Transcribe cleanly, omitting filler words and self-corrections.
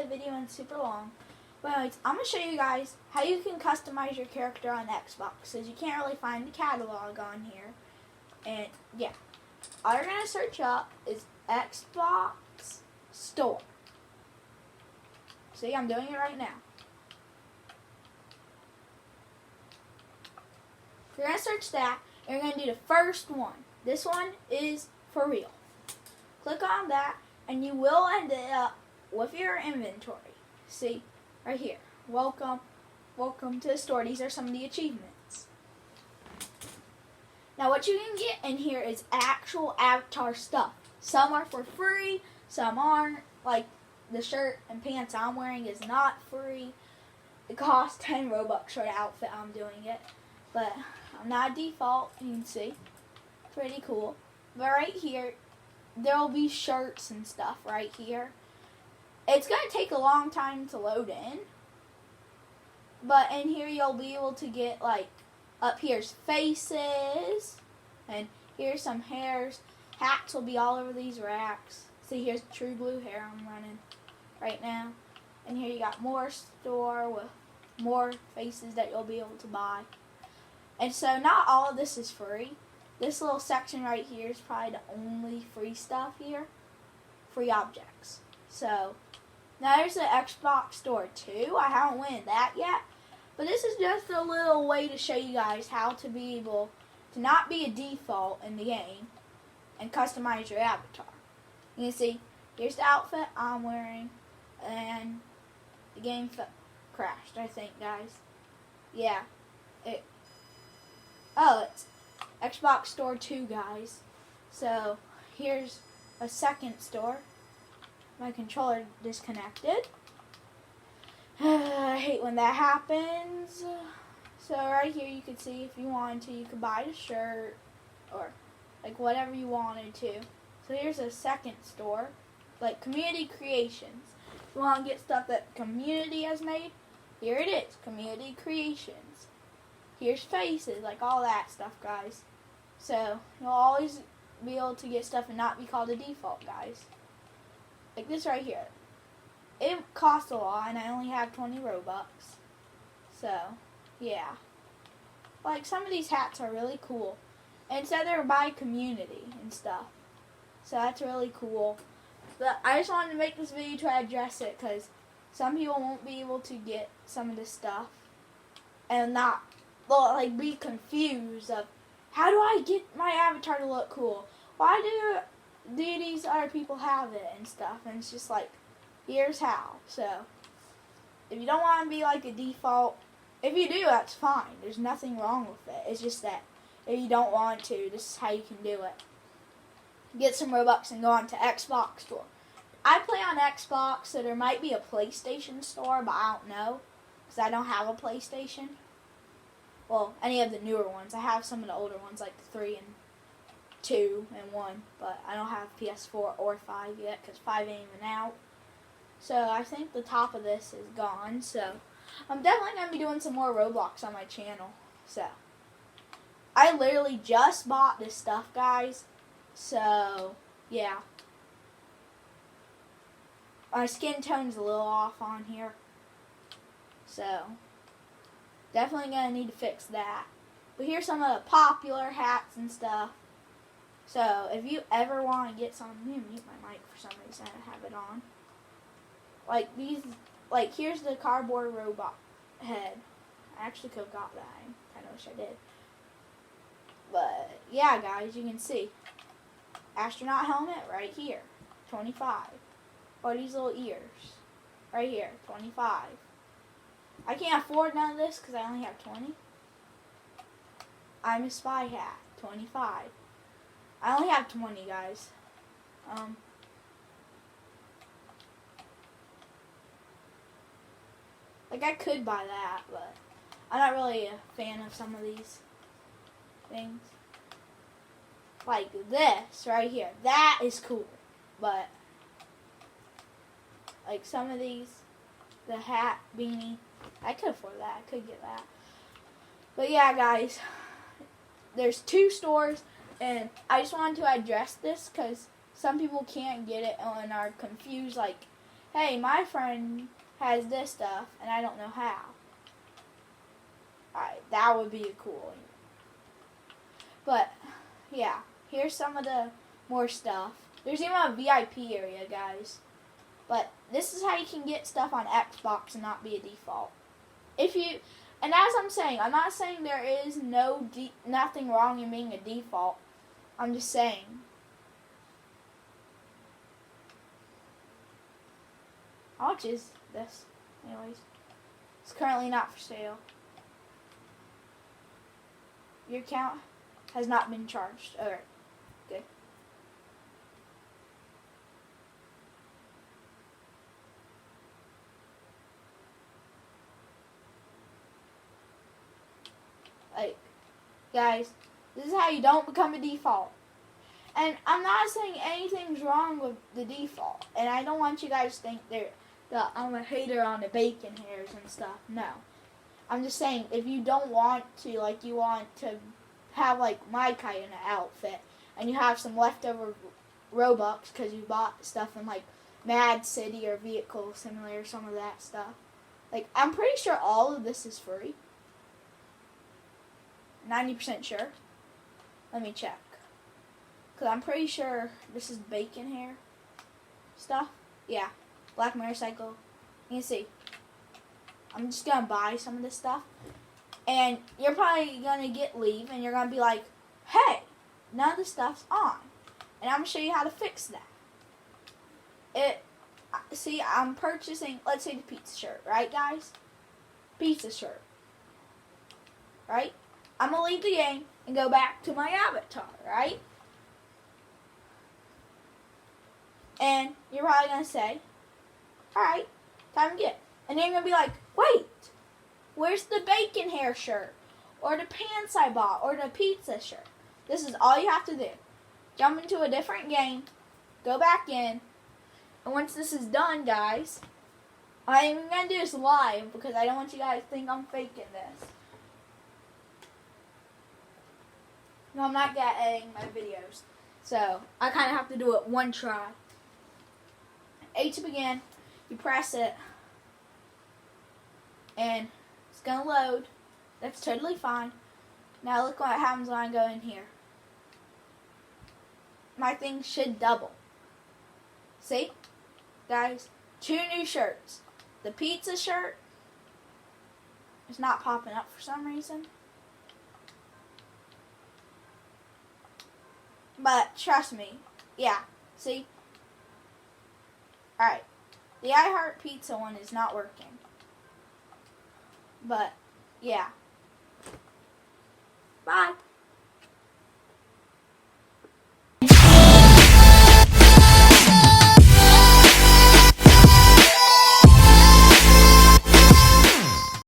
the video in super long. But anyways, I'm going to show you guys how you can customize your character on Xbox, because you can't really find the catalog on here. And yeah, all you're going to search up is Xbox Store. See, I'm doing it right now. You're going to search that, and you're going to do the first one. This one is for real. Click on that, and you will end up with your inventory. See, right here. Welcome to the store. These are some of the achievements. Now, what you can get in here is actual avatar stuff. Some are for free, some aren't. Like, the shirt and pants I'm wearing is not free. It costs 10 Robux for the outfit I'm doing it. But I'm not default, you can see. Pretty cool. But right here, there will be shirts and stuff right here. It's going to take a long time to load in. But in here you'll be able to get, like, up here's faces. And here's some hairs. Hats will be all over these racks. See, here's true blue hair I'm running right now. And here you got more store with more faces that you'll be able to buy. And so not all of this is free. This little section right here is probably the only free stuff here. Free objects. So, now there's the Xbox Store too. I haven't went in that yet. But this is just a little way to show you guys how to be able to not be a default in the game and customize your avatar. You can see, here's the outfit I'm wearing. And the game crashed, I think, guys. Yeah. It's Xbox Store 2, guys. So, here's a second store. My controller disconnected. I hate when that happens. So, right here you can see if you wanted to, you could buy the shirt or like whatever you wanted to. So, here's a second store, like Community Creations. If you want to get stuff that community has made, here it is, Community Creations. Here's faces, like all that stuff, guys. So, you'll always be able to get stuff and not be called a default, guys. Like this right here. It costs a lot, and I only have 20 Robux. So, yeah. Like, some of these hats are really cool. And it said they're by community and stuff. So, that's really cool. But I just wanted to make this video to address it, because some people won't be able to get some of this stuff. And not, well, like, be confused of, how do I get my avatar to look cool? Why do these other people have it and stuff? And it's just like, here's how. So, if you don't want to be like a default, if you do, that's fine. There's nothing wrong with it. It's just that if you don't want to, this is how you can do it. Get some Robux and go on to Xbox Store. I play on Xbox, so there might be a PlayStation Store, but I don't know, because I don't have a PlayStation. Well, any of the newer ones. I have some of the older ones, like the 3 and 2 and 1, but I don't have PS4 or 5 yet, because 5 ain't even out. So I think the top of this is gone, so I'm definitely going to be doing some more Roblox on my channel. So, I literally just bought this stuff, guys. So, yeah. My skin tone's a little off on here. So, definitely going to need to fix that. But here's some of the popular hats and stuff. So, if you ever want to get some, I'm going to mute my mic for some reason. I have it on. Like these, like here's the cardboard robot head. I actually could have got that. I kind of wish I did. But, yeah, guys, you can see. Astronaut helmet right here, 25. Or these little ears, right here, 25. I can't afford none of this because I only have 20. I'm a spy hat, 25. I only have 20, guys. Like, I could buy that, but I'm not really a fan of some of these things. Like this right here. That is cool. But, like some of these, the hat, beanie, I could afford that. I could get that. But yeah, guys, there's 2 stores, and I just wanted to address this because some people can't get it and are confused, like, hey, my friend has this stuff and I don't know how. Alright, that would be cool. But, yeah, here's some of the more stuff. There's even a VIP area, guys. But this is how you can get stuff on Xbox and not be a default. And as I'm saying, I'm not saying there is nothing wrong in being a default. I'm just saying. How much is this? Anyways, it's currently not for sale. Your account has not been charged. Alright, good. Like, guys, this is how you don't become a default. And I'm not saying anything's wrong with the default. And I don't want you guys to think that I'm a hater on the bacon hairs and stuff. No. I'm just saying, if you don't want to, like, you want to have, like, my kind of outfit, and you have some leftover Robux because you bought stuff in, like, Mad City or Vehicle Simulator, some of that stuff. Like, I'm pretty sure all of this is free. 90% sure. Let me check. Because I'm pretty sure this is bacon hair stuff. Yeah. Black motorcycle. You can see. I'm just going to buy some of this stuff. And you're probably going to leave and you're going to be like, hey, none of the stuff's on. And I'm going to show you how to fix that. See, I'm purchasing, let's say the pizza shirt, right, guys? Pizza shirt. Right? I'm going to leave the game and go back to my avatar, right? And you're probably going to say, alright, time to get it. And then you're going to be like, wait, where's the bacon hair shirt? Or the pants I bought? Or the pizza shirt? This is all you have to do. Jump into a different game, go back in, and once this is done, guys, I'm even going to do this live because I don't want you guys to think I'm faking this. No, I'm not editing my videos. So, I kind of have to do it one try. A to begin, you press it, and it's going to load. That's totally fine. Now look what happens when I go in here. My thing should double. See? Guys, 2 new shirts. The pizza shirt is not popping up for some reason. But trust me, yeah, see? Alright, the I Heart Pizza one is not working. But, yeah. Bye.